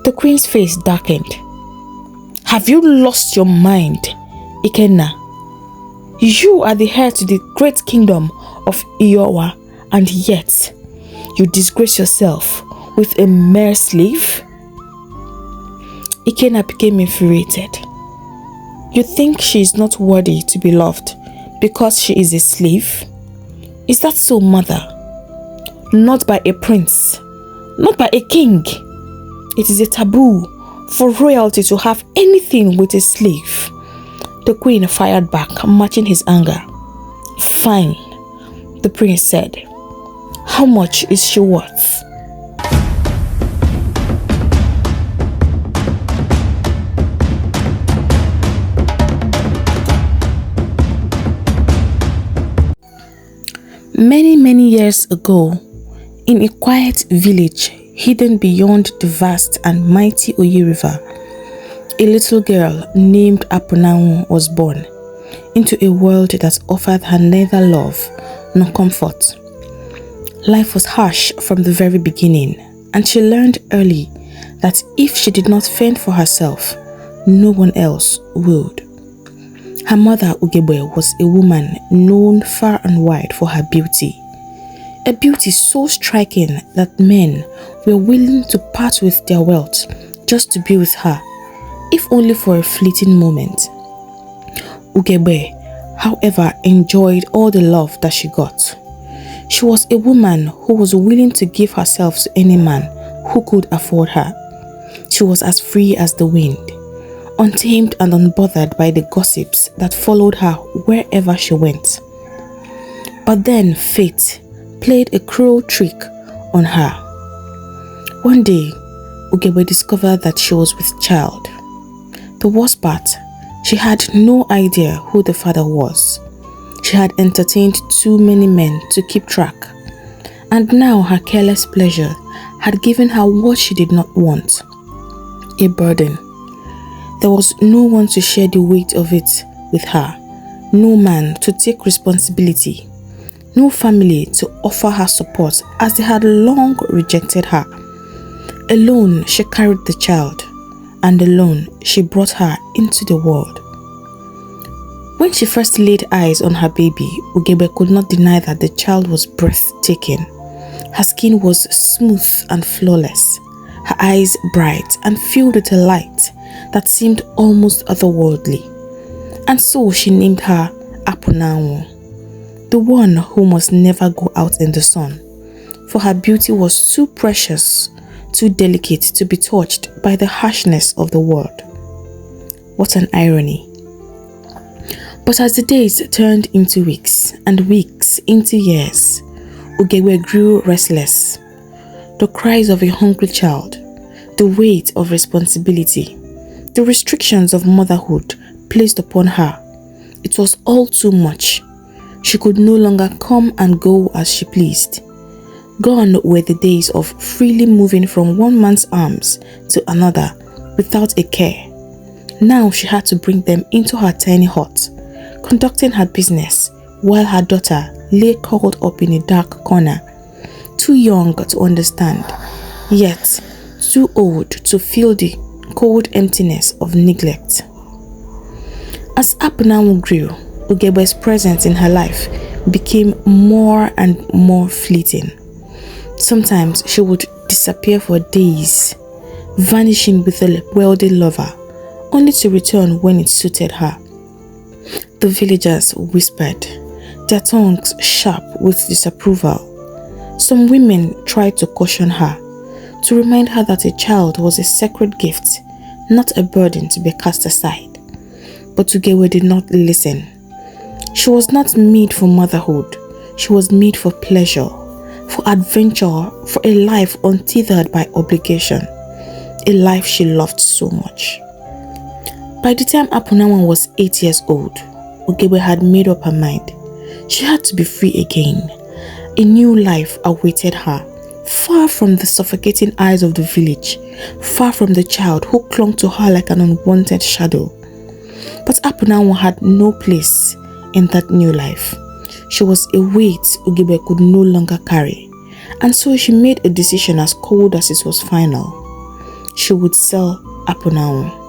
The queen's face darkened. Have you lost your mind, Ikenna? You are the heir to the great kingdom of Iowa, and yet you disgrace yourself with a mere slave? Ikenna became infuriated. You think she is not worthy to be loved because she is a slave? Is that so, mother? Not by a prince, not by a king. It is a taboo for royalty to have anything with a slave. The queen fired back, matching his anger. Fine, the prince said. How much is she worth? Many years ago, in a quiet village hidden beyond the vast and mighty Oyi River, a little girl named Apunanwu was born into a world that offered her neither love nor comfort. Life was harsh from the very beginning, and she learned early that if she did not fend for herself, no one else would. Her mother, Ugebe, was a woman known far and wide for her beauty. A beauty so striking that men were willing to part with their wealth just to be with her, if only for a fleeting moment. Ugebe, however, enjoyed all the love that she got. She was a woman who was willing to give herself to any man who could afford her. She was as free as the wind, untamed and unbothered by the gossips that followed her wherever she went. But then fate played a cruel trick on her. One day, Ugebe discovered that she was with child. The worst part, she had no idea who the father was. She had entertained too many men to keep track, and now her careless pleasure had given her what she did not want, a burden. There was no one to share the weight of it with her, no man to take responsibility, no family to offer her support as they had long rejected her. Alone she carried the child, and alone she brought her into the world. When she first laid eyes on her baby, Ugebe could not deny that the child was breathtaking. Her skin was smooth and flawless, her eyes bright and filled with a light that seemed almost otherworldly. And so she named her Apunanwu, the one who must never go out in the sun, for her beauty was too precious, too delicate to be touched by the harshness of the world. What an irony. But as the days turned into weeks and weeks into years, Ugebe grew restless. The cries of a hungry child, the weight of responsibility, the restrictions of motherhood placed upon her, it was all too much. She could no longer come and go as she pleased. Gone were the days of freely moving from one man's arms to another without a care. Now she had to bring them into her tiny hut, conducting her business while her daughter lay curled up in a dark corner, too young to understand, yet too old to feel the cold emptiness of neglect. As Apunanwu grew, Ugebe's presence in her life became more and more fleeting. Sometimes she would disappear for days, vanishing with a wealthy lover, only to return when it suited her. The villagers whispered, their tongues sharp with disapproval. Some women tried to caution her, to remind her that a child was a sacred gift, not a burden to be cast aside. But Ugebe did not listen. She was not made for motherhood. She was made for pleasure, for adventure, for a life untethered by obligation, a life she loved so much. By the time Apunanwu was 8 years old, Ugebe had made up her mind. She had to be free again. A new life awaited her, far from the suffocating eyes of the village, far from the child who clung to her like an unwanted shadow. But Apunanwu had no place in that new life. She was a weight Ugebe could no longer carry, and so she made a decision as cold as it was final. she would sell Apunanwu.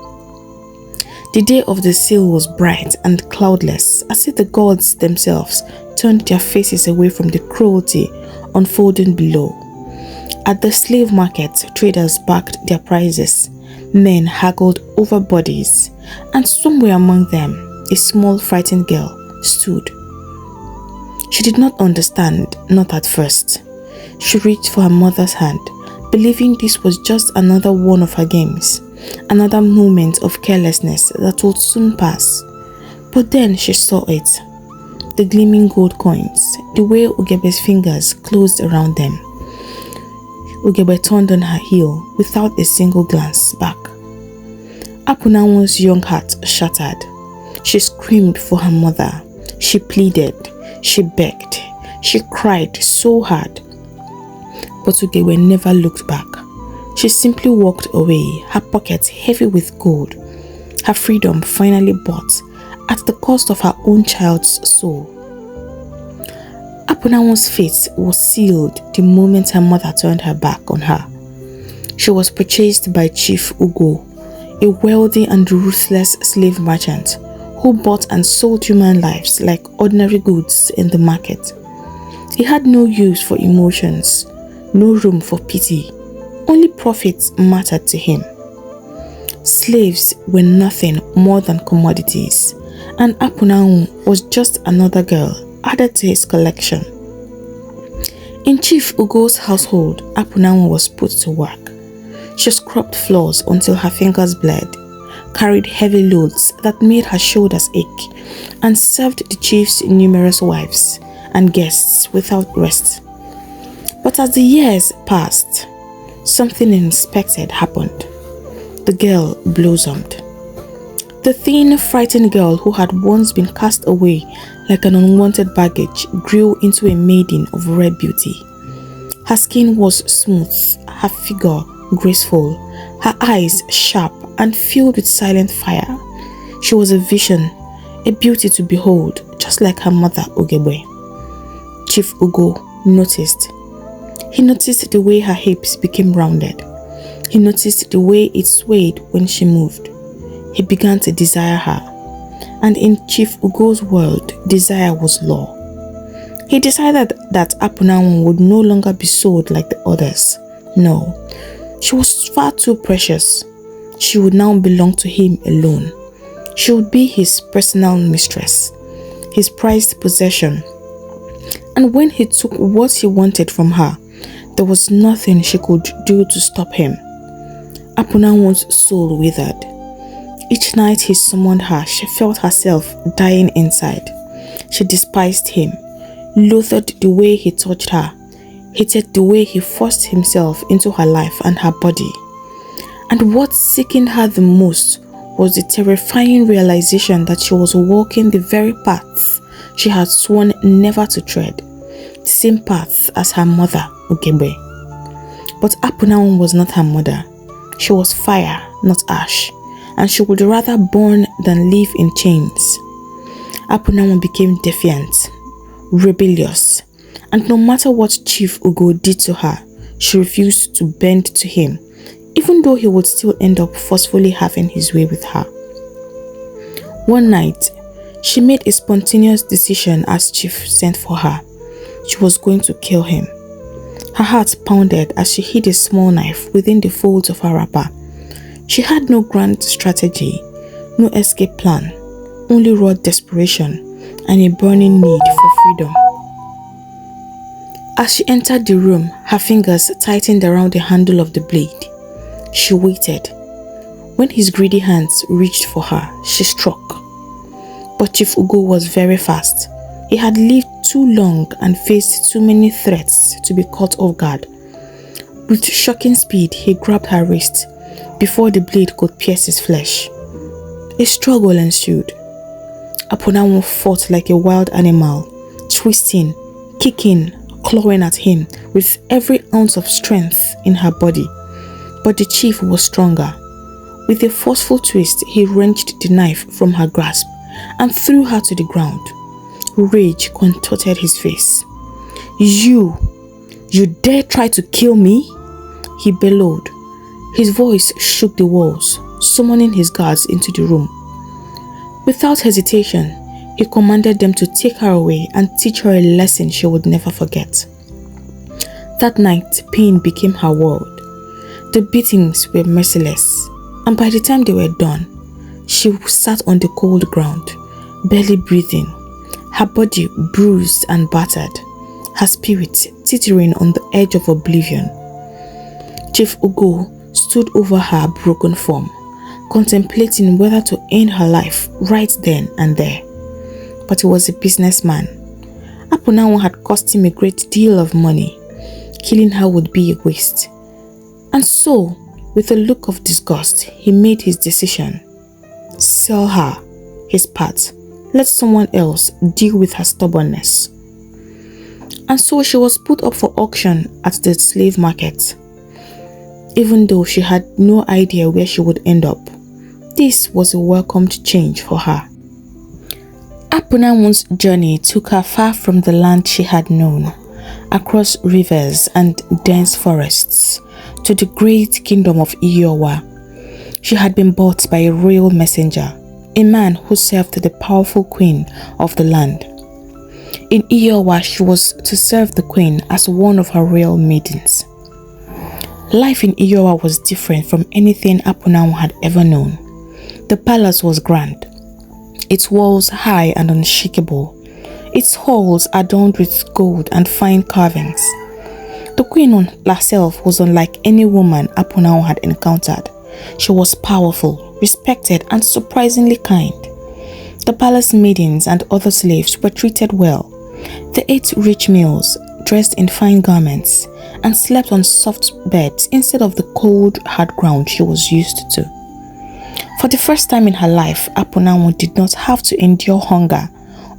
The day of the sale was bright and cloudless, as if the gods themselves turned their faces away from the cruelty unfolding below. At the slave market, traders backed their prices, men haggled over bodies, and somewhere among them, a small frightened girl stood. She did not understand, not at first. She reached for her mother's hand, believing this was just another one of her games, another moment of carelessness that would soon pass. But then she saw it. The gleaming gold coins, the way Ugebe's fingers closed around them. Ugebe turned on her heel without a single glance back. Apunanwu's young heart shattered. She screamed for her mother. She pleaded. She begged. She cried so hard. But Ugebe never looked back. She simply walked away, her pockets heavy with gold, her freedom finally bought at the cost of her own child's soul. Apunanwu's fate was sealed the moment her mother turned her back on her. She was purchased by Chief Ugo, a wealthy and ruthless slave merchant who bought and sold human lives like ordinary goods in the market. He had no use for emotions, no room for pity. Only profits mattered to him. Slaves were nothing more than commodities, and Apunanwu was just another girl added to his collection. In Chief Ugo's household, Apunanwu was put to work. She scrubbed floors until her fingers bled, carried heavy loads that made her shoulders ache, and served the chief's numerous wives and guests without rest. But as the years passed, something unexpected happened. The girl blossomed. The thin, frightened girl who had once been cast away like an unwanted baggage grew into a maiden of rare beauty. Her skin was smooth, her figure graceful, her eyes sharp and filled with silent fire. She was a vision, a beauty to behold, just like her mother Ugebe. Chief Ugo noticed. He noticed the way her hips became rounded. He noticed the way it swayed when she moved. He began to desire her. And in Chief Ugo's world, desire was law. He decided that Apunanwu would no longer be sold like the others. No, she was far too precious. She would now belong to him alone. She would be his personal mistress, his prized possession. And when he took what he wanted from her, there was nothing she could do to stop him. Apunanwu's soul withered. Each night he summoned her, she felt herself dying inside. She despised him, loathed the way he touched her, hated the way he forced himself into her life and her body. And what sickened her the most was the terrifying realization that she was walking the very path she had sworn never to tread, the same path as her mother, Ugebe. But Apunanwu was not her mother. She was fire, not ash, and she would rather burn than live in chains. Apunanwu became defiant, rebellious, and no matter what Chief Ugo did to her, she refused to bend to him, even though he would still end up forcefully having his way with her. One night, she made a spontaneous decision as Chief sent for her. She was going to kill him. Her heart pounded as she hid a small knife within the folds of her wrapper. She had no grand strategy, no escape plan, only raw desperation and a burning need for freedom. As she entered the room, her fingers tightened around the handle of the blade. She waited. When his greedy hands reached for her, she struck. But Chief Ugo was very fast. He had lived too long and faced too many threats to be caught off guard. With shocking speed, he grabbed her wrist before the blade could pierce his flesh. A struggle ensued. Apunanwu fought like a wild animal, twisting, kicking, clawing at him with every ounce of strength in her body. But the chief was stronger. With a forceful twist, he wrenched the knife from her grasp and threw her to the ground. Rage contorted his face. You dare try to kill me? He bellowed. His voice shook the walls, summoning his guards into the room. Without hesitation, he commanded them to take her away and teach her a lesson she would never forget. That night, pain became her world. The beatings were merciless, and by the time they were done, she sat on the cold ground, barely breathing, her body bruised and battered, her spirit teetering on the edge of oblivion. Chief Ugo stood over her broken form, contemplating whether to end her life right then and there. But he was a businessman. Apunanwu had cost him a great deal of money. Killing her would be a waste. And so, with a look of disgust, he made his decision. Sell her, his part. Let someone else deal with her stubbornness. And so she was put up for auction at the slave market. Even though she had no idea where she would end up, this was a welcomed change for her. Apunanwu's journey took her far from the land she had known, across rivers and dense forests, to the great kingdom of Iyowa. She had been bought by a royal messenger, a man who served the powerful queen of the land. In Iyowa, she was to serve the queen as one of her royal maidens. Life in Iyowa was different from anything Apunanwu had ever known. The palace was grand, its walls high and unshakable, its halls adorned with gold and fine carvings. The queen herself was unlike any woman Apunanwu had encountered. She was powerful, respected, and surprisingly kind. The palace maidens and other slaves were treated well. They ate rich meals, dressed in fine garments, and slept on soft beds instead of the cold, hard ground she was used to. For the first time in her life, Apunanwu did not have to endure hunger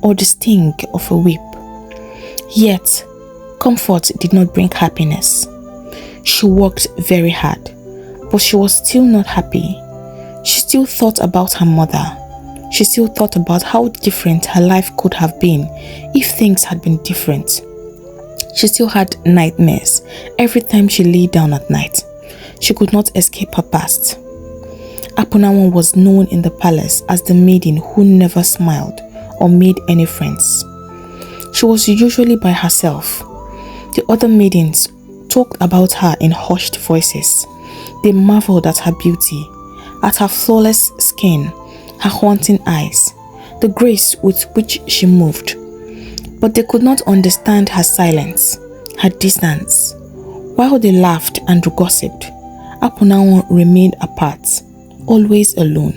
or the sting of a whip. Yet, comfort did not bring happiness. She worked very hard, but she was still not happy. She still thought about her mother. She still thought about how different her life could have been if things had been different. She still had nightmares every time she lay down at night. She could not escape her past. Apunanwu was known in the palace as the maiden who never smiled or made any friends. She was usually by herself. The other maidens talked about her in hushed voices. They marveled at her beauty, at her flawless skin, her haunting eyes, the grace with which she moved. But they could not understand her silence, her distance. While they laughed and gossiped, Apunanwu remained apart, always alone.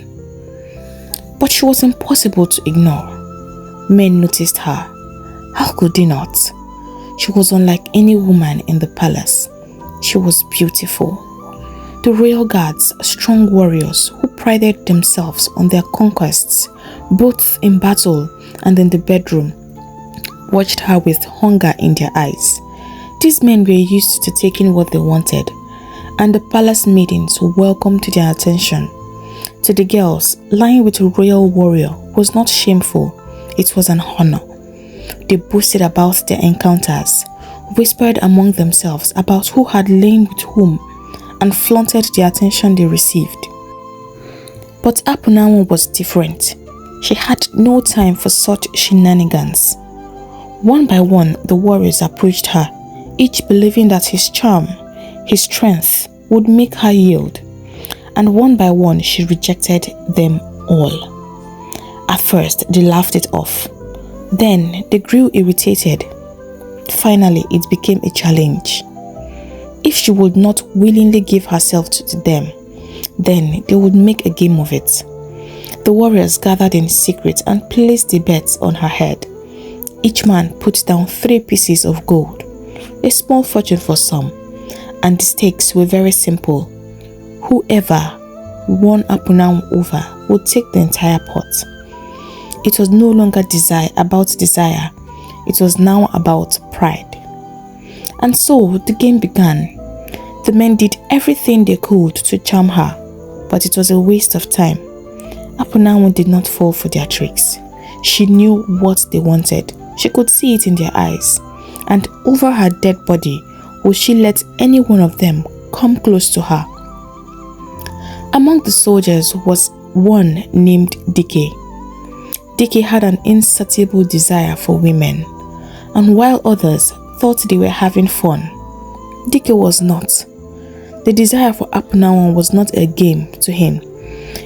But she was impossible to ignore. Men noticed her. How could they not? She was unlike any woman in the palace. She was beautiful. The royal guards, strong warriors who prided themselves on their conquests, both in battle and in the bedroom, watched her with hunger in their eyes. These men were used to taking what they wanted, and the palace maidens welcomed their attention. To the girls, lying with a royal warrior was not shameful, it was an honor. They boasted about their encounters, whispered among themselves about who had lain with whom, and flaunted the attention they received. But Apunanwu was different. She had no time for such shenanigans. One by one, the warriors approached her, each believing that his charm, his strength, would make her yield. And one by one, she rejected them all. At first, they laughed it off. Then, they grew irritated. Finally, it became a challenge. If she would not willingly give herself to them, then they would make a game of it. The warriors gathered in secret and placed the bets on her head. Each man put down 3 pieces of gold, a small fortune for some, and the stakes were very simple. Whoever won Apunanwu over would take the entire pot. It was no longer about desire, it was now about pride. And so the game began. The men did everything they could to charm her, but it was a waste of time. Apunanwu did not fall for their tricks. She knew what they wanted. She could see it in their eyes. And over her dead body, would she let any one of them come close to her? Among the soldiers was one named Dike. Dike had an insatiable desire for women, and while others thought they were having fun, Dike was not. The desire for Apunanwu was not a game to him.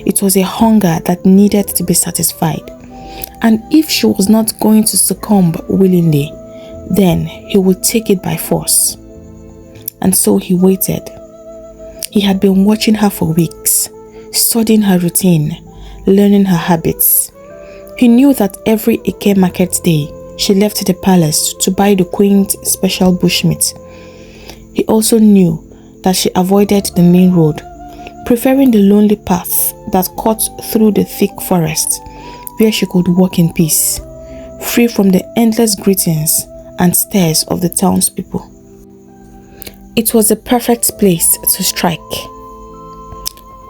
It was a hunger that needed to be satisfied, and if she was not going to succumb willingly, then he would take it by force. And so he waited. He had been watching her for weeks, studying her routine, learning her habits. He knew that every Eke market day, she left the palace to buy the quaint special bushmeat. He also knew that she avoided the main road, preferring the lonely path that cut through the thick forest, where she could walk in peace, free from the endless greetings and stares of the townspeople. It was the perfect place to strike.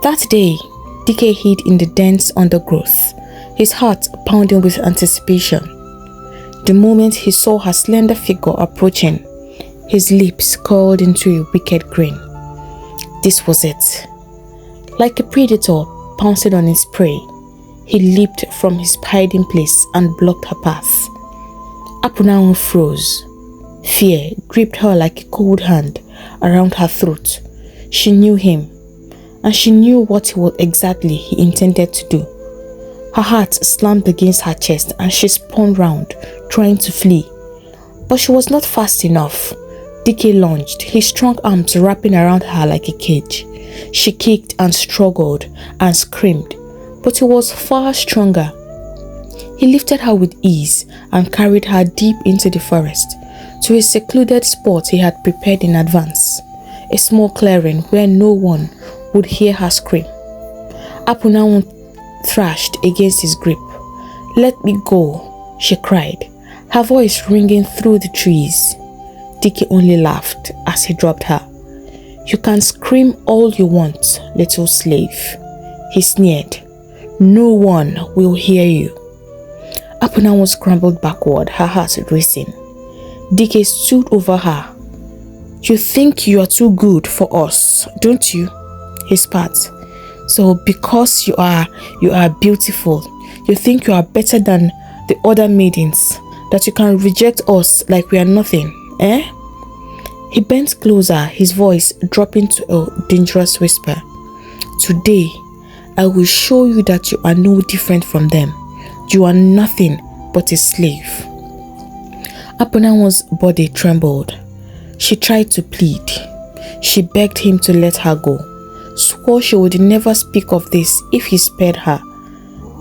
That day, Dike hid in the dense undergrowth, his heart pounding with anticipation. The moment he saw her slender figure approaching, his lips curled into a wicked grin. This was it. Like a predator pouncing on his prey, he leaped from his hiding place and blocked her path. Apunanwu froze. Fear gripped her like a cold hand around her throat. She knew him, and she knew what exactly he intended to do. Her heart slammed against her chest and she spun round, trying to flee. But she was not fast enough. Dike lunged, his strong arms wrapping around her like a cage. She kicked and struggled and screamed, but he was far stronger. He lifted her with ease and carried her deep into the forest, to a secluded spot he had prepared in advance, a small clearing where no one would hear her scream. Apunanwu thrashed against his grip. "Let me go," she cried, her voice ringing through the trees. Dike only laughed as he dropped her. "You can scream all you want, little slave," he sneered. "No one will hear you." Apunanwu scrambled backward, her heart racing. Dike stood over her. "You think you are too good for us, don't you?" he spat. "So because you are beautiful, you think you are better than the other maidens, that you can reject us like we are nothing, eh?" He bent closer, his voice dropping to a dangerous whisper. "Today, I will show you that you are no different from them. You are nothing but a slave." Apunanwu's body trembled. She tried to plead. She begged him to let her go, swore she would never speak of this if he spared her.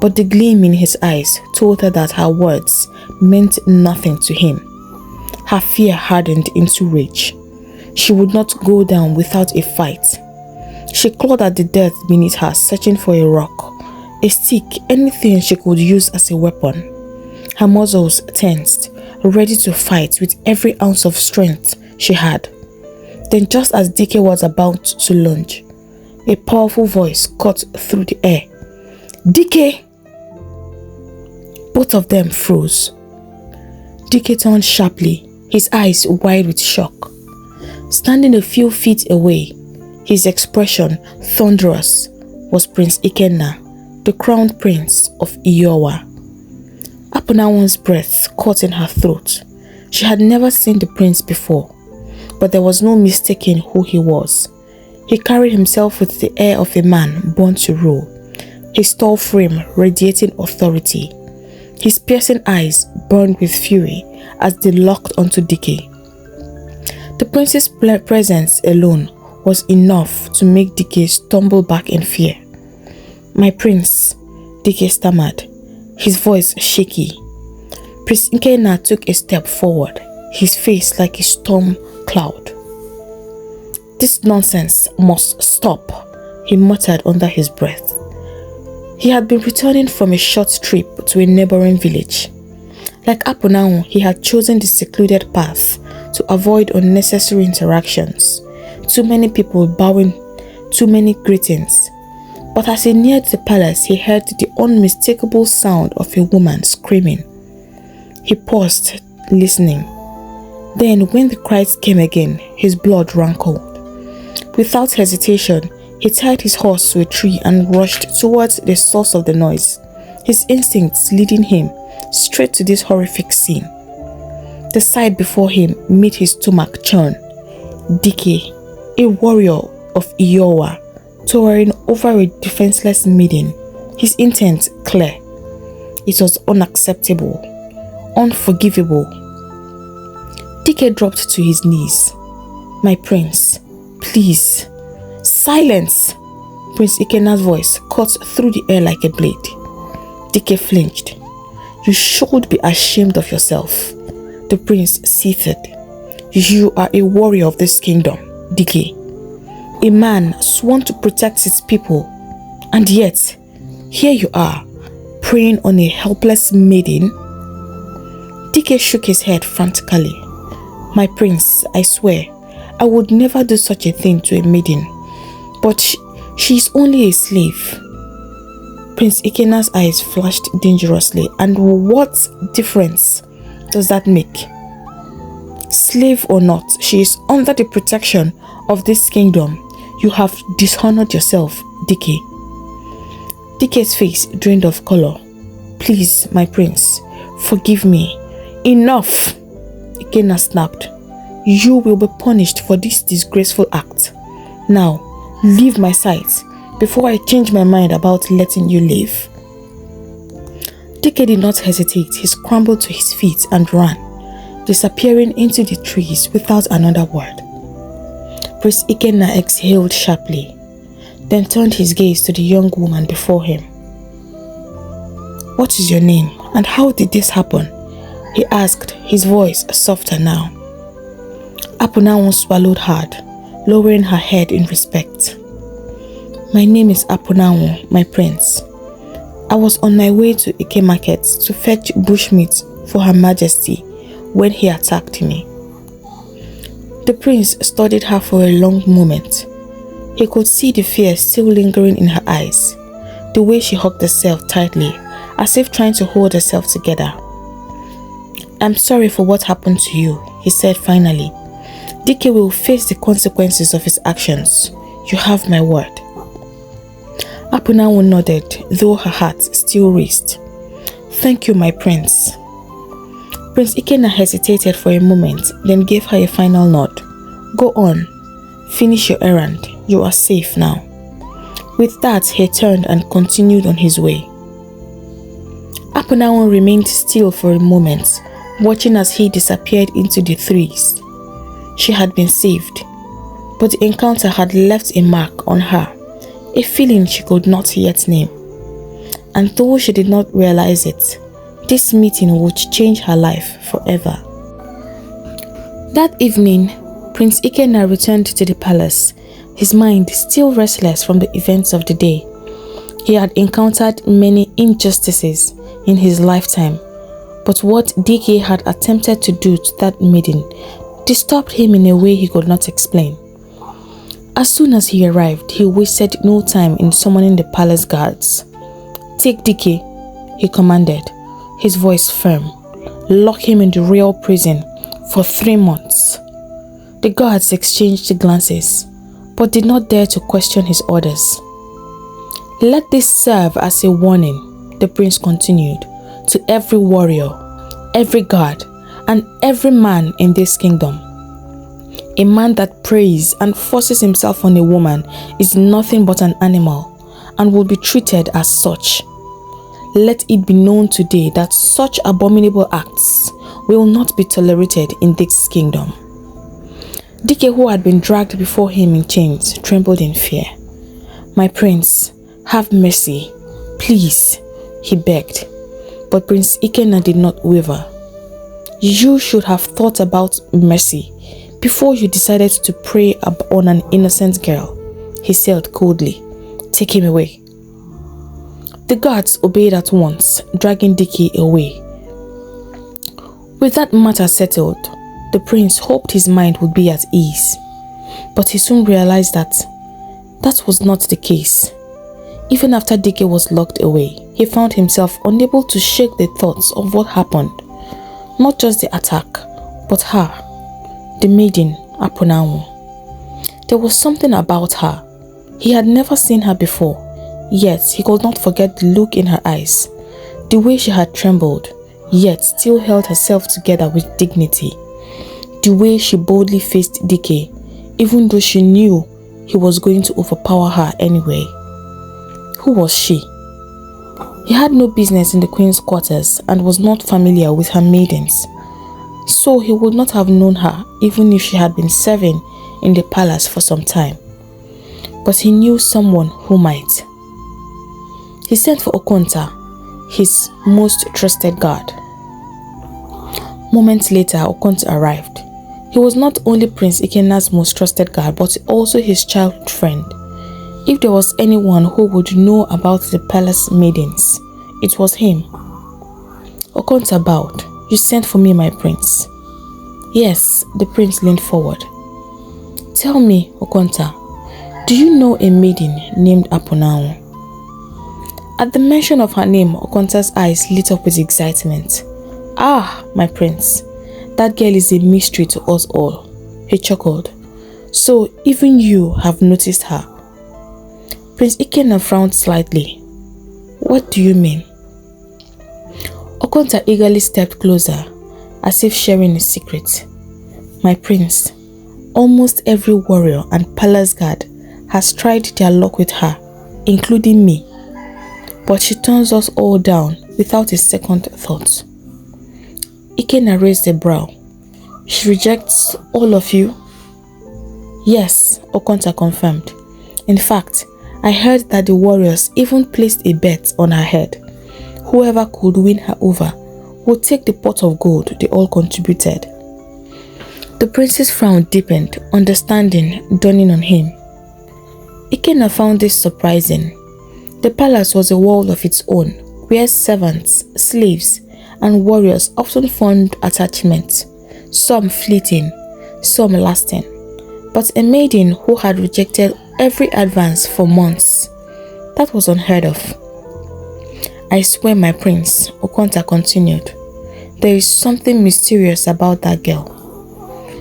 But the gleam in his eyes told her that her words meant nothing to him. Her fear hardened into rage. She would not go down without a fight. She clawed at the dirt beneath her, searching for a rock, a stick, anything she could use as a weapon. Her muscles tensed, ready to fight with every ounce of strength she had. Then, just as Dike was about to lunge, a powerful voice cut through the air. "Dike!" Both of them froze. Dike turned sharply, his eyes wide with shock. Standing a few feet away, his expression thunderous, was Prince Ikenna, the crowned prince of Iyowa. Apunanwu's breath caught in her throat. She had never seen the prince before, but there was no mistaking who he was. He carried himself with the air of a man born to rule, his tall frame radiating authority. His piercing eyes burned with fury as they locked onto Dike. The prince's presence alone was enough to make Dike stumble back in fear. "My prince," Dike stammered, his voice shaky. Prince Ikenna took a step forward, his face like a storm cloud. "This nonsense must stop," he muttered under his breath. He had been returning from a short trip to a neighboring village. Like Apunanwu, he had chosen the secluded path to avoid unnecessary interactions, too many people bowing, too many greetings. But as he neared the palace, he heard the unmistakable sound of a woman screaming. He paused, listening. Then, when the cries came again, his blood ran cold. Without hesitation, he He tied his horse to a tree and rushed towards the source of the noise, his instincts leading him straight to this horrific scene. The sight before him made his stomach churn. Dike, a warrior of Iowa, towering over a defenseless maiden, his intent clear. It was unacceptable, unforgivable. Dike dropped to his knees. "My prince, please." "Silence!" Prince Ikena's voice cut through the air like a blade. Dike flinched. "You should be ashamed of yourself." The prince seethed. "You are a warrior of this kingdom, Dike. A man sworn to protect his people. And yet, here you are, preying on a helpless maiden." Dike shook his head frantically. "My prince, I swear, I would never do such a thing to a maiden. But she is only a slave." Prince Ikena's eyes flashed dangerously. "And what difference does that make? Slave or not, she is under the protection of this kingdom. You have dishonored yourself, Dike." Dike's face drained of color. "Please, my prince, forgive me." "Enough!" Ikena snapped. "You will be punished for this disgraceful act. Now, leave my sight before I change my mind about letting you live." Dike did not hesitate. He scrambled to his feet and ran, disappearing into the trees without another word. Prince Ikena exhaled sharply, then turned his gaze to the young woman before him. "What is your name, and how did this happen?" he asked, his voice softer now. Apunanwu swallowed hard, lowering her head in respect. "My name is Apunanwu, my prince. I was on my way to Ike Market to fetch bushmeat for Her Majesty when he attacked me." The prince studied her for a long moment. He could see the fear still lingering in her eyes, the way she hugged herself tightly, as if trying to hold herself together. "I'm sorry for what happened to you," he said finally. "Dike will face the consequences of his actions. You have my word." Apunanwu nodded, though her heart still raced. "Thank you, my prince." Prince Ikena hesitated for a moment, then gave her a final nod. "Go on. Finish your errand. You are safe now." With that, he turned and continued on his way. Apunanwu remained still for a moment, watching as he disappeared into the trees. She had been saved, but the encounter had left a mark on her, a feeling she could not yet name. And though she did not realize it, this meeting would change her life forever. That evening, Prince Ikena returned to the palace, his mind still restless from the events of the day. He had encountered many injustices in his lifetime, but what Dike had attempted to do to that maiden disturbed him in a way he could not explain. As soon as he arrived, he wasted no time in summoning the palace guards. "Take Dike," he commanded, his voice firm. "Lock him in the royal prison for 3 months." The guards exchanged glances, but did not dare to question his orders. "Let this serve as a warning," the prince continued, "to every warrior, every guard, and every man in this kingdom. A man that preys and forces himself on a woman is nothing but an animal and will be treated as such. Let it be known today that such abominable acts will not be tolerated in this kingdom." Dike, who had been dragged before him in chains, trembled in fear. "My prince, have mercy, please," he begged. But Prince Ikena did not waver. "You should have thought about mercy before you decided to prey on an innocent girl," he said coldly. "Take him away." The guards obeyed at once, dragging Dike away. With that matter settled, the prince hoped his mind would be at ease, but he soon realized that was not the case. Even after Dike was locked away, he found himself unable to shake the thoughts of what happened. Not just the attack, but her, the maiden, Apunanwu. There was something about her, He had never seen her before, yet he could not forget the look in her eyes, the way she had trembled, yet still held herself together with dignity, the way she boldly faced Dike, even though she knew he was going to overpower her anyway. Who was she? He had no business in the queen's quarters and was not familiar with her maidens, so he would not have known her even if she had been serving in the palace for some time. But he knew someone who might. He sent for Okonta, his most trusted guard. Moments later, Okonta arrived. He was not only Prince Ikena's most trusted guard, but also his childhood friend. If there was anyone who would know about the palace maidens, it was him. Okonta bowed. "You sent for me, my prince." "Yes," the prince leaned forward. "Tell me, Okonta, do you know a maiden named Apunanwu?" At the mention of her name, Okonta's eyes lit up with excitement. "Ah, my prince, that girl is a mystery to us all," he chuckled. "So even you have noticed her?" Prince Ikena frowned slightly. "What do you mean?" Okonta eagerly stepped closer, as if sharing a secret. "My prince, almost every warrior and palace guard has tried their luck with her, including me. But she turns us all down without a second thought." Ikena raised a brow. "She rejects all of you?" "Yes," Okonta confirmed. "In fact, I heard that the warriors even placed a bet on her head. Whoever could win her over would take the pot of gold they all contributed." The prince's frown deepened, understanding dawning on him. Ikena found this surprising. The palace was a world of its own, where servants, slaves, and warriors often formed attachments, some fleeting, some lasting. But a maiden who had rejected every advance for months, that was unheard of. "I swear, my prince," Okonta continued, "there is something mysterious about that girl.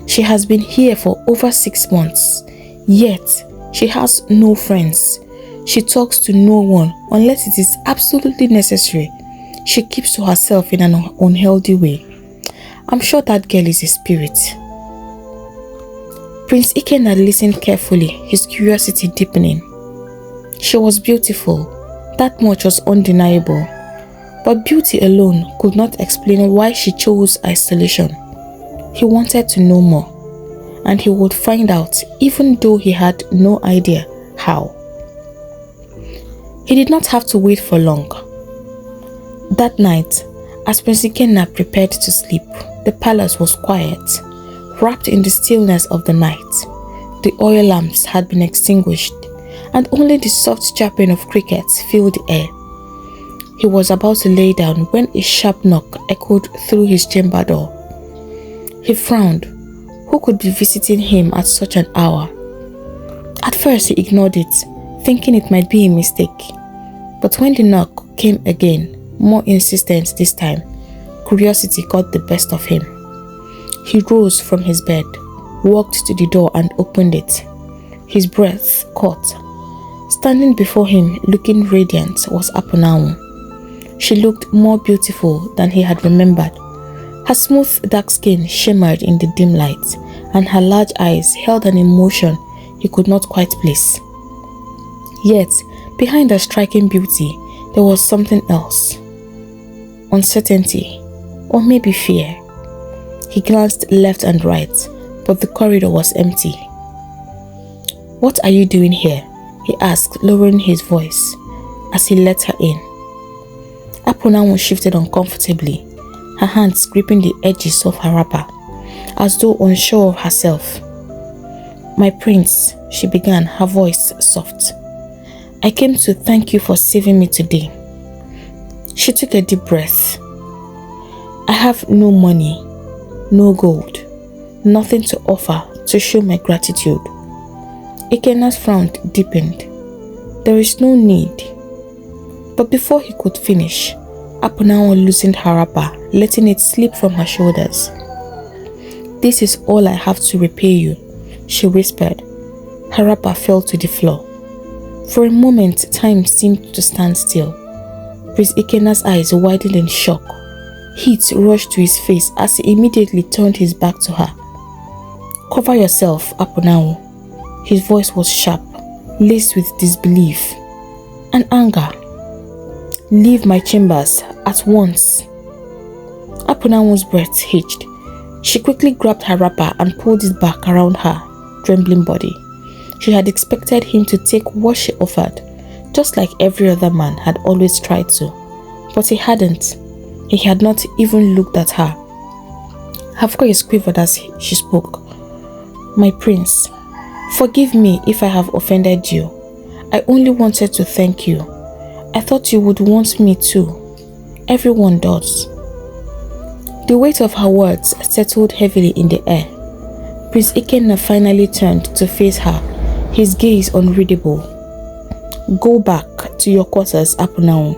She has been here for over 6 months, yet she has no friends. She talks to no one unless it is absolutely necessary. She keeps to herself in an unhealthy way. I'm sure that girl is a spirit." Prince Ikena listened carefully, his curiosity deepening. She was beautiful, that much was undeniable. But beauty alone could not explain why she chose isolation. He wanted to know more, and he would find out even though he had no idea how. He did not have to wait for long. That night, as Prince Ikena prepared to sleep, the palace was quiet, wrapped in the stillness of the night. The oil lamps had been extinguished, and only the soft chirping of crickets filled the air. He was about to lay down when a sharp knock echoed through his chamber door. He frowned. Who could be visiting him at such an hour? At first he ignored it, thinking it might be a mistake. But when the knock came again, more insistent this time, curiosity got the best of him. He rose from his bed, walked to the door and opened it. His breath caught. Standing before him, looking radiant, was Apunanwu. She looked more beautiful than he had remembered. Her smooth dark skin shimmered in the dim light, and her large eyes held an emotion he could not quite place. Yet, behind her striking beauty, there was something else. Uncertainty, or maybe fear. He glanced left and right, but the corridor was empty. "What are you doing here?" he asked, lowering his voice as he let her in. Apunanwu shifted uncomfortably, her hands gripping the edges of her wrapper, as though unsure of herself. "My prince," she began, her voice soft, "I came to thank you for saving me today." She took a deep breath. "I have no money, no gold, nothing to offer to show my gratitude." Ikena's frown deepened. "There is no need." But before he could finish, Apunanwu loosened her wrapper, letting it slip from her shoulders. "This is all I have to repay you," she whispered. Her wrapper fell to the floor. For a moment, time seemed to stand still. Prince Ikena's eyes widened in shock. Heat rushed to his face as he immediately turned his back to her. "Cover yourself, Apunanwu." His voice was sharp, laced with disbelief and anger. "Leave my chambers at once." Apunanwu's breath hitched. She quickly grabbed her wrapper and pulled it back around her trembling body. She had expected him to take what she offered, just like every other man had always tried to. But he hadn't. He had not even looked at her. Her voice quivered as she spoke. "My prince, forgive me if I have offended you. I only wanted to thank you. I thought you would want me too. Everyone does." The weight of her words settled heavily in the air. Prince Ikena finally turned to face her, his gaze unreadable. "Go back to your quarters, Apunanwu.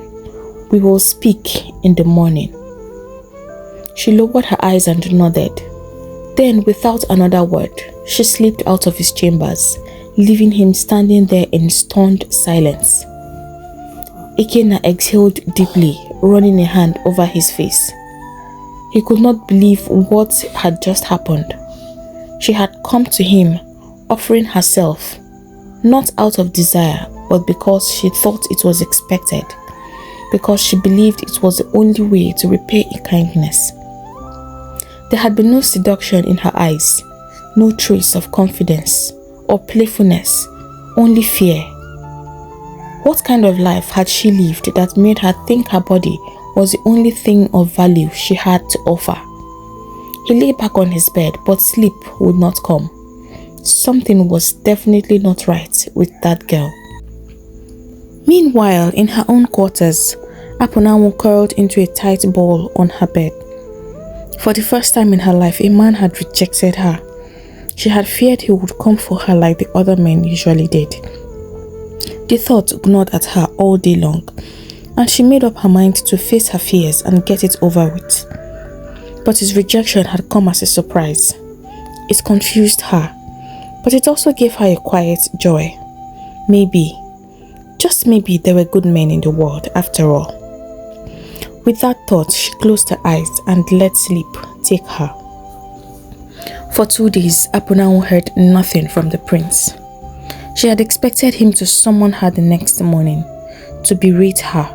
We will speak in the morning." She lowered her eyes and nodded. Then, without another word, she slipped out of his chambers, leaving him standing there in stunned silence. Ikena exhaled deeply, running a hand over his face. He could not believe what had just happened. She had come to him, offering herself, not out of desire, but because she thought it was expected, because she believed it was the only way to repay a kindness. There had been no seduction in her eyes, no trace of confidence or playfulness, only fear. What kind of life had she lived that made her think her body was the only thing of value she had to offer? He lay back on his bed, but sleep would not come. Something was definitely not right with that girl. Meanwhile, in her own quarters, Apunanwu curled into a tight ball on her bed. For the first time in her life, a man had rejected her. She had feared he would come for her like the other men usually did. The thought gnawed at her all day long, and she made up her mind to face her fears and get it over with. But his rejection had come as a surprise. It confused her, but it also gave her a quiet joy. Maybe, just maybe, there were good men in the world after all. With that thought, she closed her eyes and let sleep take her. For 2 days, Apunanwu heard nothing from the prince. She had expected him to summon her the next morning, to berate her,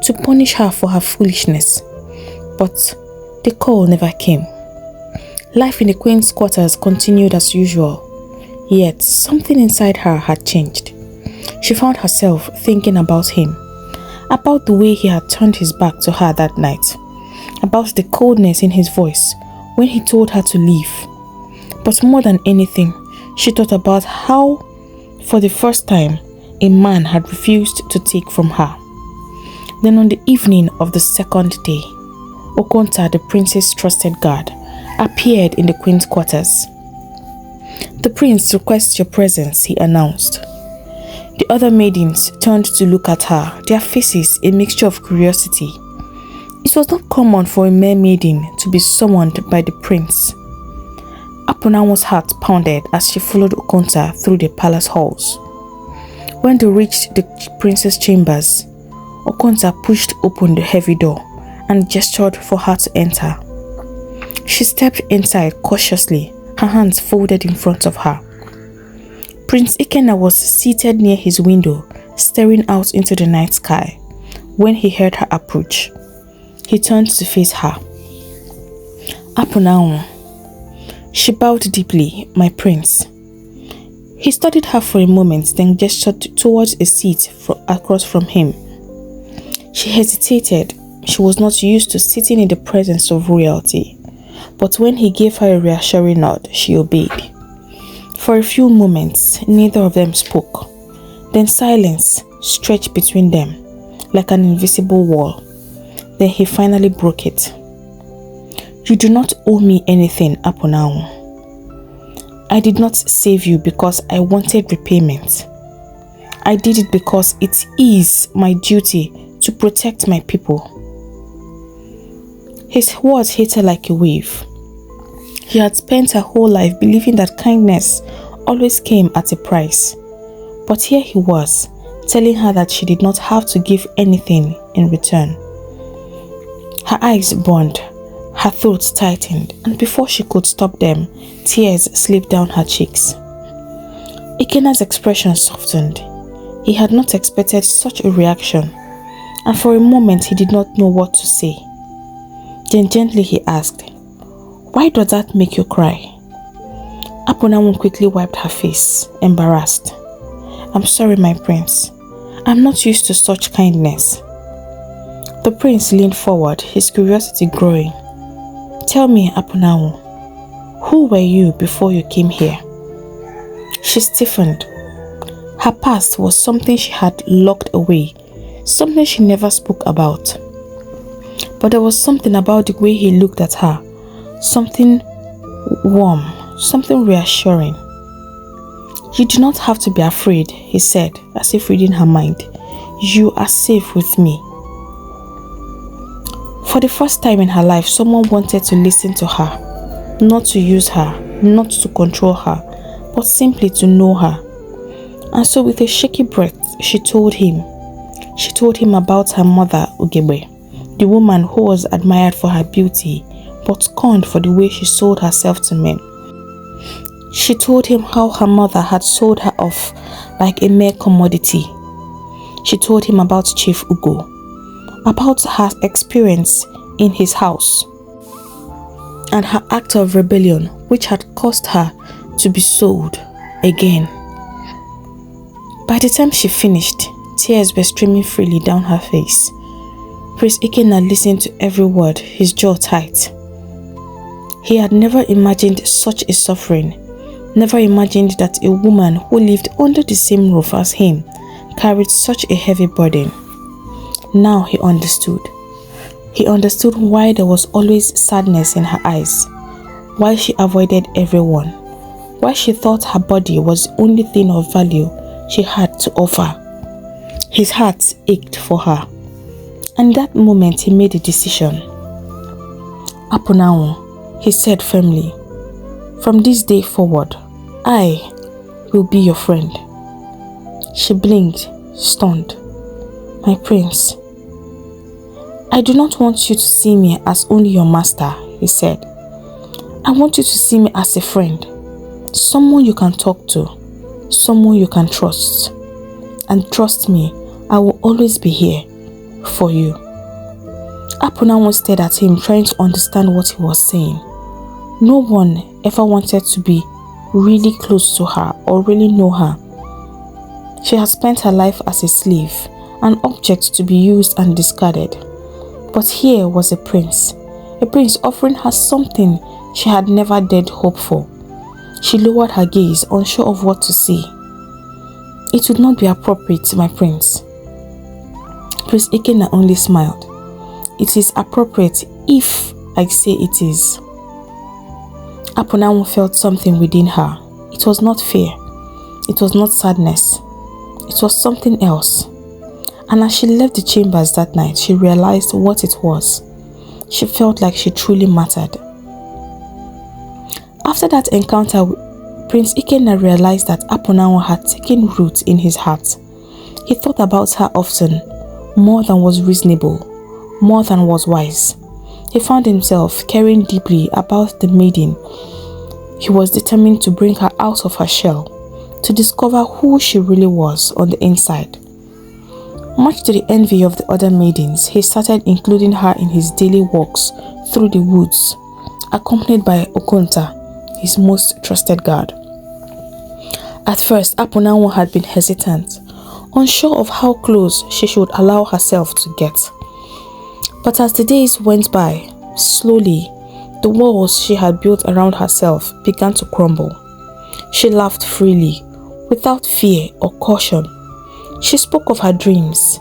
to punish her for her foolishness. But the call never came. Life in the queen's quarters continued as usual, yet something inside her had changed. She found herself thinking about him, about the way he had turned his back to her that night, about the coldness in his voice when he told her to leave. But more than anything, she thought about how, for the first time, a man had refused to take from her. Then on the evening of the second day, Okonta, the prince's trusted guard, appeared in the queen's quarters. "The prince requests your presence," he announced. The other maidens turned to look at her, their faces a mixture of curiosity. It was not common for a mere maiden to be summoned by the prince. Apunanwu's heart pounded as she followed Okonta through the palace halls. When they reached the prince's chambers, Okonta pushed open the heavy door and gestured for her to enter. She stepped inside cautiously, her hands folded in front of her. Prince Ikena was seated near his window, staring out into the night sky. When he heard her approach, he turned to face her. "Apunanwu." She bowed deeply. "My prince." He studied her for a moment, then gestured towards a seat across from him. She hesitated. She was not used to sitting in the presence of royalty, but when he gave her a reassuring nod, she obeyed. For a few moments, neither of them spoke. Then silence stretched between them, like an invisible wall. Then he finally broke it. "You do not owe me anything, Apunanwu. I did not save you because I wanted repayment. I did it because it is my duty to protect my people." His words hit her like a wave. She had spent her whole life believing that kindness always came at a price. But here he was, telling her that she did not have to give anything in return. Her eyes burned, her throat tightened, and before she could stop them, tears slipped down her cheeks. Ikena's expression softened. He had not expected such a reaction, and for a moment he did not know what to say. Then gently he asked, "Why does that make you cry?" Apunanwu quickly wiped her face, embarrassed. "I'm sorry, my prince. I'm not used to such kindness." The prince leaned forward, his curiosity growing. "Tell me, Apunanwu, who were you before you came here?" She stiffened. Her past was something she had locked away, something she never spoke about. But there was something about the way he looked at her, something warm, something reassuring. "You do not have to be afraid," he said, as if reading her mind. "You are safe with me." For the first time in her life, someone wanted to listen to her, not to use her, not to control her, but simply to know her. And so with a shaky breath, she told him about her mother, Ugebe, the woman who was admired for her beauty, but scorned for the way she sold herself to men. She told him how her mother had sold her off like a mere commodity. She told him about Chief Ugo, about her experience in his house, and her act of rebellion which had caused her to be sold again. By the time she finished, tears were streaming freely down her face. Prince Ikena listened to every word, his jaw tight. He had never imagined such a suffering, never imagined that a woman who lived under the same roof as him carried such a heavy burden. Now he understood. He understood why there was always sadness in her eyes, why she avoided everyone, why she thought her body was the only thing of value she had to offer. His heart ached for her. And that moment he made a decision. "Apunanwu," he said firmly, "from this day forward, I will be your friend." She blinked, stunned. "My prince, I do not want you to see me as only your master," he said. "I want you to see me as a friend, someone you can talk to, someone you can trust. And trust me, I will always be here for you." Apunanwu stared at him, trying to understand what he was saying. No one ever wanted to be really close to her or really know her. She had spent her life as a slave, an object to be used and discarded. But here was a prince offering her something she had never dared hope for. She lowered her gaze, unsure of what to say. "It would not be appropriate, my prince." Prince Ikena only smiled. "It is appropriate if I say it is." Apunanwu felt something within her. It was not fear. It was not sadness. It was something else. And as she left the chambers that night, she realized what it was. She felt like she truly mattered. After that encounter, Prince Ikena realized that Apunanwu had taken root in his heart. He thought about her often, more than was reasonable, more than was wise. He found himself caring deeply about the maiden. He was determined to bring her out of her shell, to discover who she really was on the inside. Much to the envy of the other maidens, he started including her in his daily walks through the woods, accompanied by Okonta, his most trusted guard. At first, Apunanwu had been hesitant, unsure of how close she should allow herself to get. But as the days went by, slowly, the walls she had built around herself began to crumble. She laughed freely, without fear or caution. She spoke of her dreams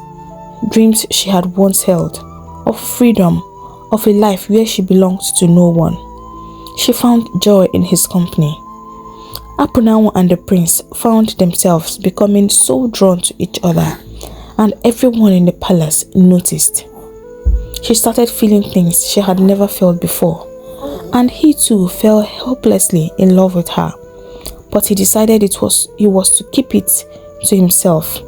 she had once held, of freedom, of a life where she belonged to no one. She found joy in his company. Apunanwu and the prince found themselves becoming so drawn to each other, and everyone in the palace noticed. She started feeling things she had never felt before, and he too fell helplessly in love with her. But he decided he was to keep it to himself.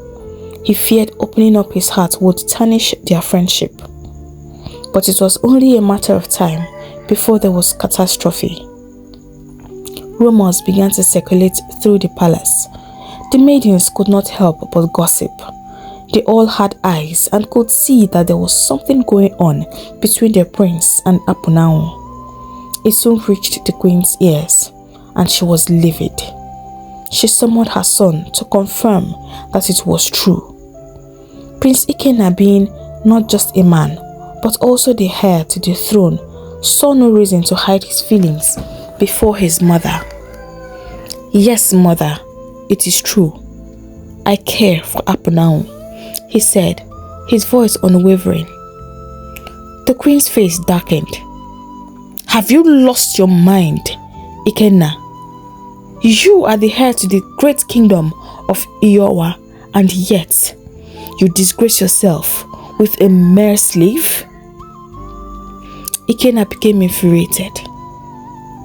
He feared opening up his heart would tarnish their friendship. But it was only a matter of time before there was catastrophe. Rumors began to circulate through the palace. The maidens could not help but gossip. They all had eyes and could see that there was something going on between the prince and Apunanwu. It soon reached the queen's ears, and she was livid. She summoned her son to confirm that it was true. Prince Ikenna, being not just a man, but also the heir to the throne, saw no reason to hide his feelings before his mother. "Yes, mother, it is true. I care for Apunanwu," he said, his voice unwavering. The queen's face darkened. "Have you lost your mind, Ikenna? You are the heir to the great kingdom of Iyowa, and yet you disgrace yourself with a mere slave?" Ikenna became infuriated.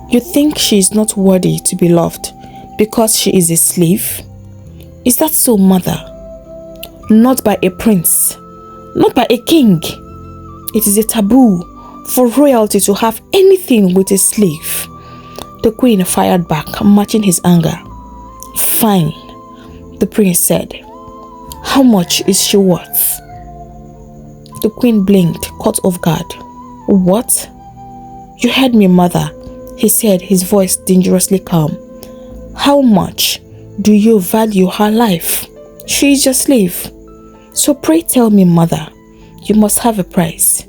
"You think she is not worthy to be loved because she is a slave? Is that so, mother? Not by a prince, not by a king. It is a taboo for royalty to have anything with a slave." The queen fired back, matching his anger. "Fine," the prince said. "How much is she worth?" The queen blinked, caught off guard. "What? You heard me, mother," he said, his voice dangerously calm. "How much do you value her life? She is your slave. So pray tell me, mother, you must have a price.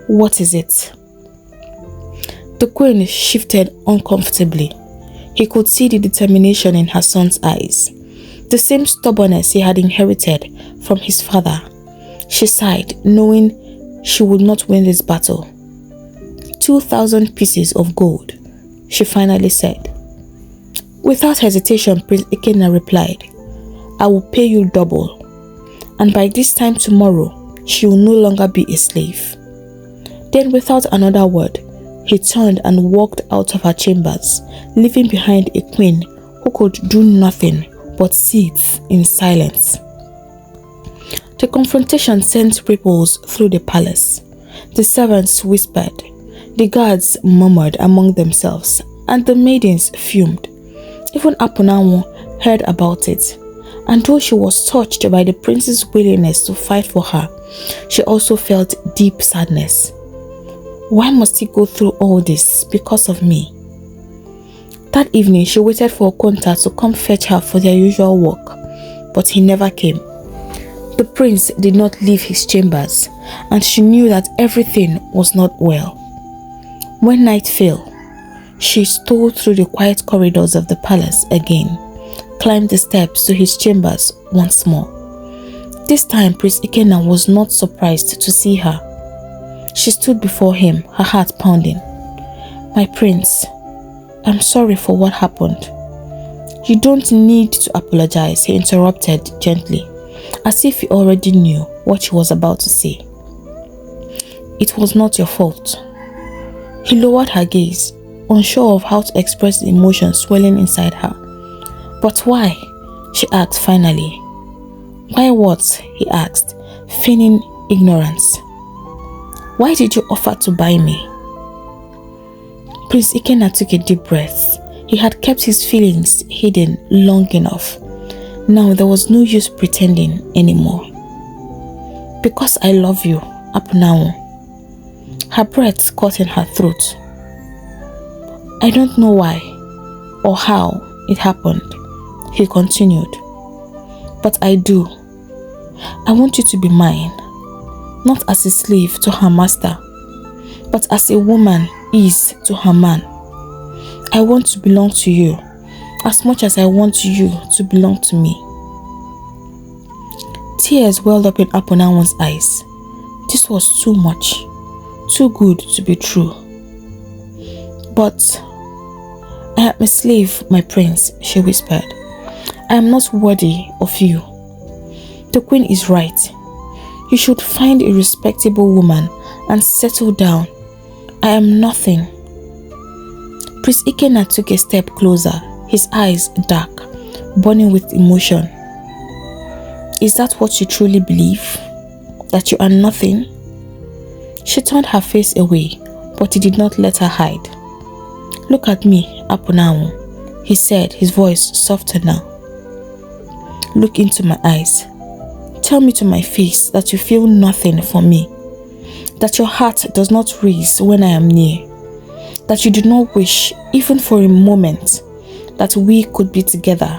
What is it?" The queen shifted uncomfortably. He could see the determination in her son's eyes, the same stubbornness he had inherited from his father. She sighed, knowing she would not win this battle. 2,000 pieces of gold, she finally said. Without hesitation, Prince Ikenna replied, "I will pay you double, and by this time tomorrow, she will no longer be a slave." Then, without another word, he turned and walked out of her chambers, leaving behind a queen who could do nothing but sit in silence. The confrontation sent ripples through the palace. The servants whispered, the guards murmured among themselves, and the maidens fumed. Even Apunanwu heard about it, and though she was touched by the prince's willingness to fight for her, she also felt deep sadness. Why must he go through all this because of me? That evening, she waited for Okonta to come fetch her for their usual walk, but he never came. The prince did not leave his chambers, and she knew that everything was not well. When night fell, she stole through the quiet corridors of the palace again, climbed the steps to his chambers once more. This time, Prince Ikenna was not surprised to see her. She stood before him, her heart pounding. "My prince, I'm sorry for what happened." "You don't need to apologize," he interrupted gently, as if he already knew what she was about to say. "It was not your fault." He lowered her gaze, unsure of how to express the emotion swelling inside her. "But why?" she asked finally. "Why what?" he asked, feigning ignorance. "Why did you offer to buy me?" Prince Ikenna took a deep breath. He had kept his feelings hidden long enough. Now there was no use pretending anymore. "Because I love you, Apunanwu." Her breath caught in her throat. "I don't know why or how it happened," he continued. "But I do. I want you to be mine, not as a slave to her master, but as a woman is to her man. I want to belong to you as much as I want you to belong to me." Tears welled up in Apunanwu's eyes. This was too much, too good to be true. "But I am a slave, my prince," she whispered. "I am not worthy of you. The queen is right. You should find a respectable woman and settle down. I am nothing." Prince Ikenna took a step closer, his eyes dark, burning with emotion. Is that what you truly believe? That you are nothing? She turned her face away, but he did not let her hide. Look at me, Apunanwu, he said, his voice softer now. Look into my eyes. Tell me to my face that you feel nothing for me, that your heart does not race when I am near, that you do not wish, even for a moment, that we could be together.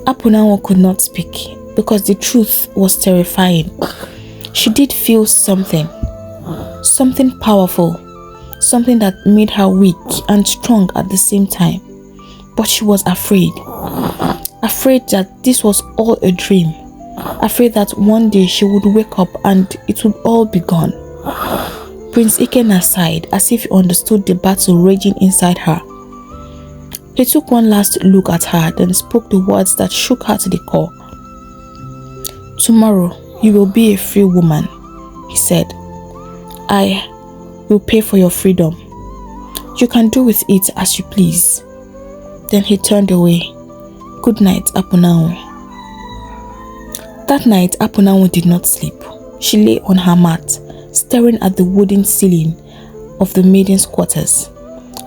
Apunanwu could not speak because the truth was terrifying. She did feel something powerful, something that made her weak and strong at the same time. But she was afraid that this was all a dream, afraid that one day she would wake up and it would all be gone. Prince Ikenna sighed as if he understood the battle raging inside her. He took one last look at her, then spoke the words that shook her to the core. Tomorrow, you will be a free woman, he said. I will pay for your freedom. You can do with it as you please. Then he turned away. Good night, Apunanwu. That night, Apunanwu did not sleep. She lay on her mat, staring at the wooden ceiling of the maiden's quarters,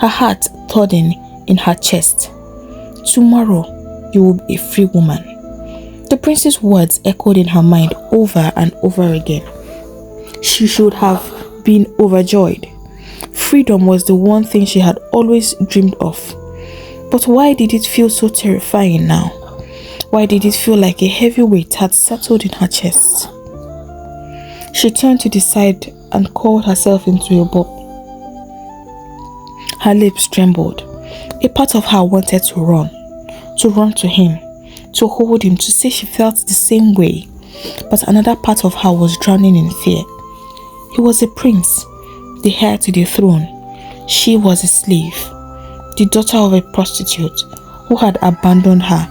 her heart thudding in her chest. Tomorrow, you will be a free woman. The prince's words echoed in her mind over and over again. She should have been overjoyed. Freedom was the one thing she had always dreamed of. But why did it feel so terrifying now? Why did it feel like a heavy weight had settled in her chest? She turned to the side and called herself into a ball. Her lips trembled. A part of her wanted to run to him, to hold him, to say she felt the same way. But another part of her was drowning in fear. He was a prince, the heir to the throne. She was a slave, the daughter of a prostitute who had abandoned her.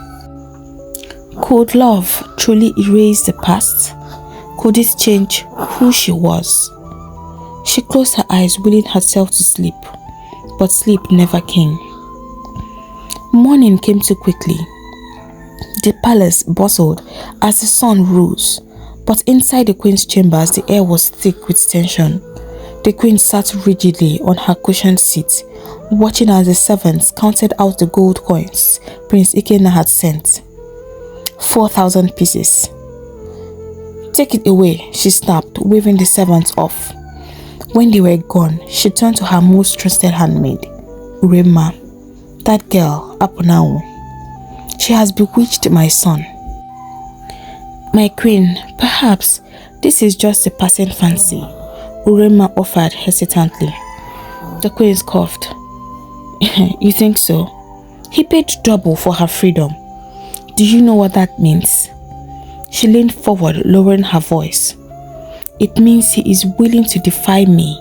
Could love truly erase the past? Could it change who she was? She closed her eyes, willing herself to sleep, but sleep never came. Morning came too quickly. The palace bustled as the sun rose, but inside the queen's chambers the air was thick with tension. The queen sat rigidly on her cushioned seat, watching as the servants counted out the gold coins Prince Ikenna had sent. 4,000 pieces. Take it away, she snapped, waving the servants off. When they were gone, she turned to her most trusted handmaid, Urema. That girl, Apunanwu. She has bewitched my son. My queen, perhaps this is just a passing fancy, Urema offered hesitantly. The queen scoffed. You think so? He paid double for her freedom. Do you know what that means? She leaned forward, lowering her voice. It means he is willing to defy me.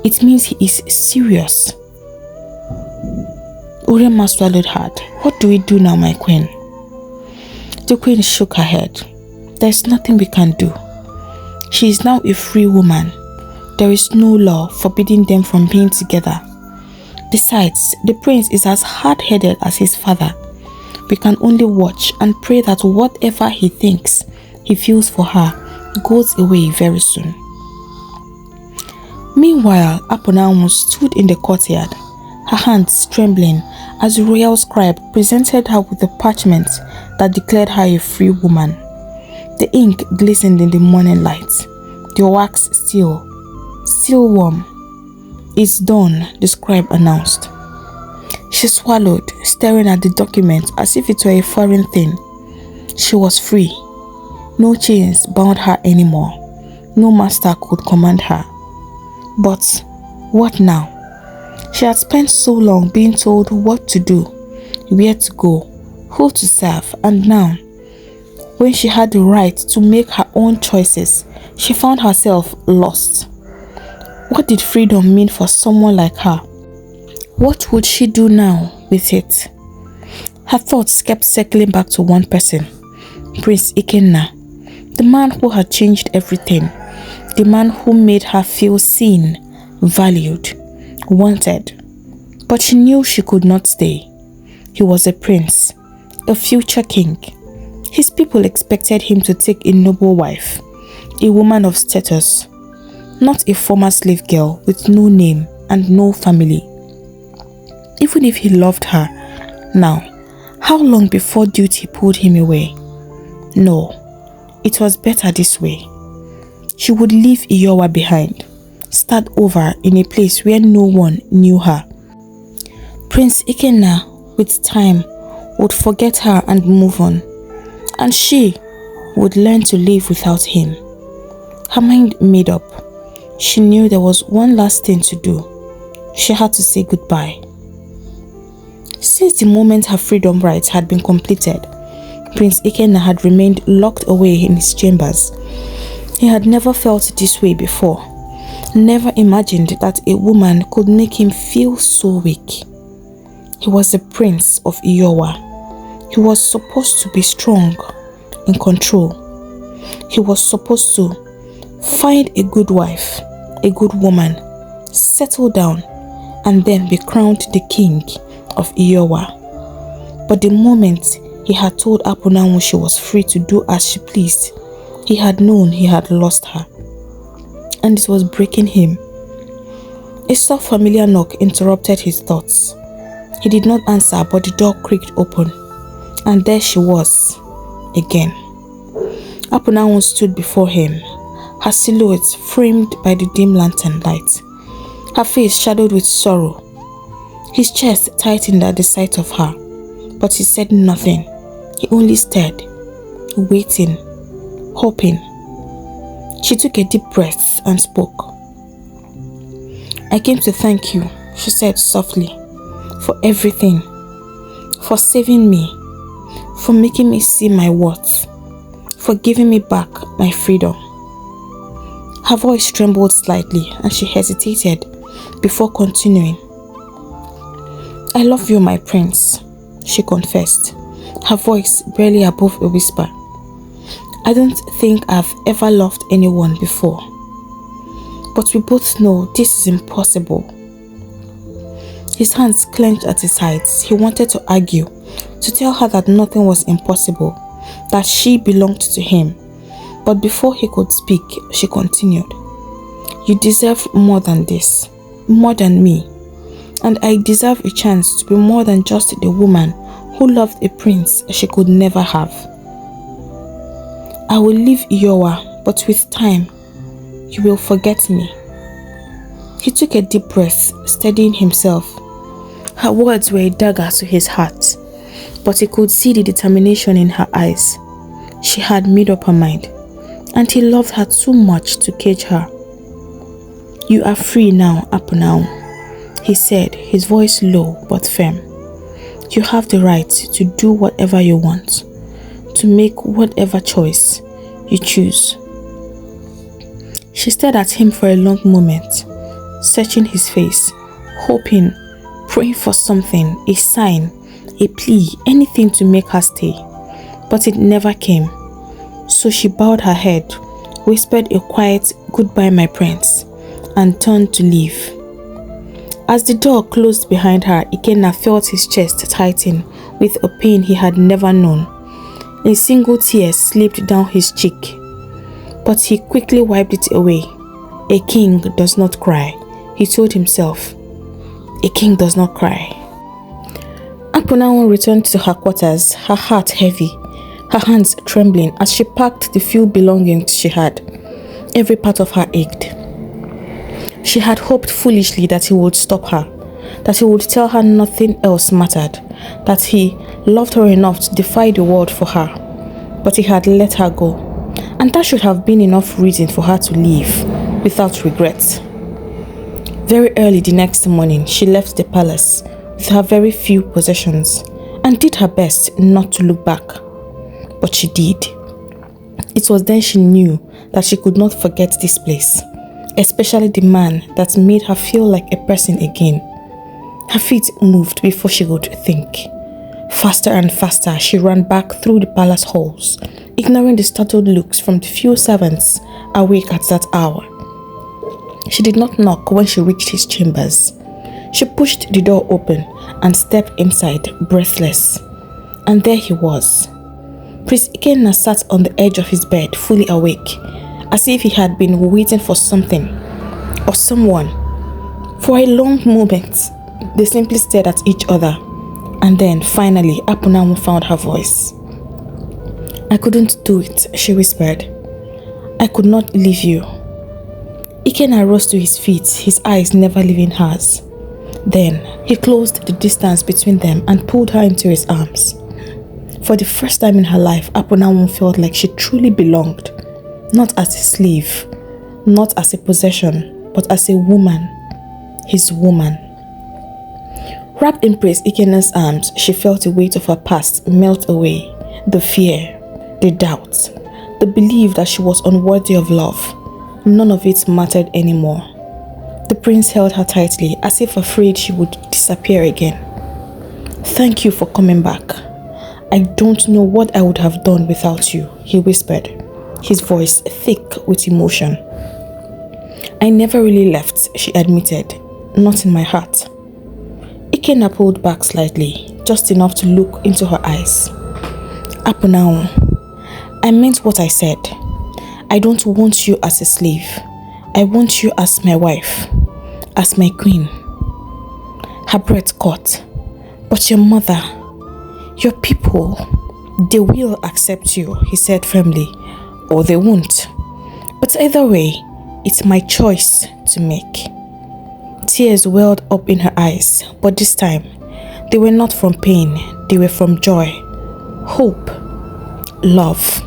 It means he is serious. Urema swallowed hard. What do we do now, my queen? The queen shook her head. There is nothing we can do. She is now a free woman. There is no law forbidding them from being together. Besides, the prince is as hard-headed as his father. We can only watch and pray that whatever he thinks he feels for her goes away very soon. Meanwhile, Apunanwu stood in the courtyard, her hands trembling as the royal scribe presented her with the parchment that declared her a free woman. The ink glistened in the morning light, the wax still warm. It's done, the scribe announced. She swallowed, staring at the document as if it were a foreign thing. She was free. No chains bound her anymore. No master could command her. But what now? She had spent so long being told what to do, where to go, who to serve, and now, when she had the right to make her own choices, she found herself lost. What did freedom mean for someone like her? What would she do now with it? Her thoughts kept circling back to one person, Prince Ikenna, the man who had changed everything, the man who made her feel seen, valued, wanted. But she knew she could not stay. He was a prince, a future king. His people expected him to take a noble wife, a woman of status, not a former slave girl with no name and no family. Even if he loved her, now, how long before duty pulled him away? No, it was better this way. She would leave Iyowa behind, start over in a place where no one knew her. Prince Ikenna, with time, would forget her and move on, and she would learn to live without him. Her mind made up. She knew there was one last thing to do. She had to say goodbye. Since the moment her freedom rites had been completed, Prince Ikenna had remained locked away in his chambers. He had never felt this way before, never imagined that a woman could make him feel so weak. He was the prince of Iyowa. He was supposed to be strong, in control. He was supposed to find a good wife, a good woman, settle down, and then be crowned the king of Iyowa. But the moment he had told Apunanwu she was free to do as she pleased, he had known he had lost her, and it was breaking him. A soft familiar knock interrupted his thoughts. He did not answer, but the door creaked open, and there she was, again. Apunanwu stood before him, her silhouette framed by the dim lantern light, her face shadowed with sorrow. His chest tightened at the sight of her, but he said nothing. He only stared, waiting, hoping. She took a deep breath and spoke. "I came to thank you," she said softly, "for everything, for saving me, for making me see my worth, for giving me back my freedom." Her voice trembled slightly and she hesitated before continuing. "I love you, my prince," she confessed, her voice barely above a whisper. "I don't think I've ever loved anyone before, but we both know this is impossible." His hands clenched at his sides. He wanted to argue, to tell her that nothing was impossible, that she belonged to him. But before he could speak, she continued, "You deserve more than this, more than me. And I deserve a chance to be more than just the woman who loved a prince she could never have. I will leave Iyowa, but with time, you will forget me." He took a deep breath, steadying himself. Her words were a dagger to his heart, but he could see the determination in her eyes. She had made up her mind, and he loved her too much to cage her. "You are free now, Apunanwu," he said, his voice low but firm. "You have the right to do whatever you want, to make whatever choice you choose." She stared at him for a long moment, searching his face, hoping, praying for something, a sign, a plea, anything to make her stay. But it never came. So she bowed her head, whispered a quiet "Goodbye, my prince," and turned to leave. As the door closed behind her, Ikenna felt his chest tighten with a pain he had never known. A single tear slipped down his cheek, but he quickly wiped it away. A king does not cry, he told himself. A king does not cry. Apunanwu returned to her quarters, her heart heavy, her hands trembling as she packed the few belongings she had. Every part of her ached. She had hoped foolishly that he would stop her, that he would tell her nothing else mattered, that he loved her enough to defy the world for her. But he had let her go, and that should have been enough reason for her to leave without regret. Very early the next morning, she left the palace with her very few possessions and did her best not to look back. But she did. It was then she knew that she could not forget this place, especially the man that made her feel like a person again. Her feet moved before she could think. Faster and faster, she ran back through the palace halls, ignoring the startled looks from the few servants awake at that hour. She did not knock when she reached his chambers. She pushed the door open and stepped inside, breathless. And there he was, Prince Ikenna sat on the edge of his bed, fully awake, as if he had been waiting for something or someone. For a long moment, they simply stared at each other, and then finally Apunanwu found her voice. "I couldn't do it," she whispered. "I could not leave you." Ikenna rose to his feet, his eyes never leaving hers. Then he closed the distance between them and pulled her into his arms. For the first time in her life, Apunanwu felt like she truly belonged, not as a slave, not as a possession, but as a woman, his woman. Wrapped in Prince Ikenna's arms, she felt the weight of her past melt away, the fear, the doubt, the belief that she was unworthy of love. None of it mattered anymore. The prince held her tightly, as if afraid she would disappear again. "Thank you for coming back. I don't know what I would have done without you," he whispered, his voice thick with emotion. "I never really left," she admitted, "not in my heart." Ikenna pulled back slightly, just enough to look into her eyes. "Apunanwu, I meant what I said. I don't want you as a slave. I want you as my wife, as my queen." Her breath caught. "But your mother, your people, they will accept you," he said firmly, "or they won't. But either way, it's my choice to make." Tears welled up in her eyes, but this time, they were not from pain, they were from joy, hope, love.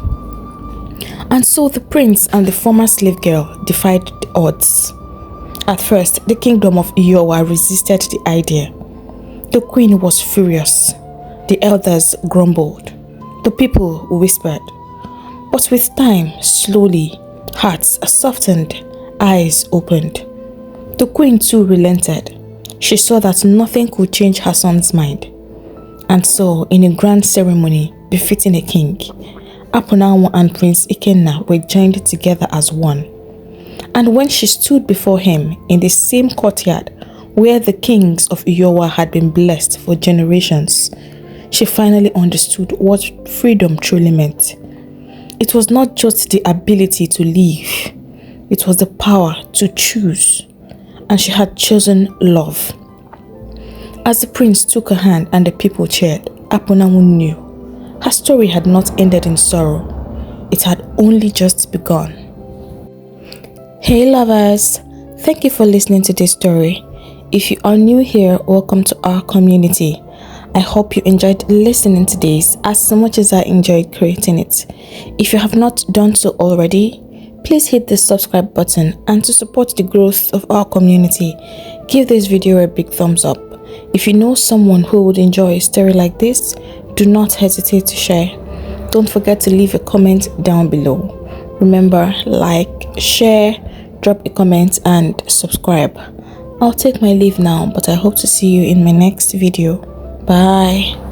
And so the prince and the former slave girl defied the odds. At first, the kingdom of Iyowa resisted the idea. The queen was furious. The elders grumbled. The people whispered. But with time, slowly, hearts softened, eyes opened. The queen too relented. She saw that nothing could change her son's mind. And so, in a grand ceremony befitting a king, Apunanwu and Prince Ikenna were joined together as one. And when she stood before him in the same courtyard where the kings of Iyowa had been blessed for generations, she finally understood what freedom truly meant. It was not just the ability to live, it was the power to choose. And she had chosen love. As the prince took her hand and the people cheered, Apunanwu knew her story had not ended in sorrow. It had only just begun. Hey lovers, thank you for listening to this story. If you are new here, welcome to our community. I hope you enjoyed listening to this as much as I enjoyed creating it. If you have not done so already, please hit the subscribe button, and to support the growth of our community, give this video a big thumbs up. If you know someone who would enjoy a story like this, do not hesitate to share. Don't forget to leave a comment down below. Remember, like, share, drop a comment and subscribe. I'll take my leave now, but I hope to see you in my next video. Bye.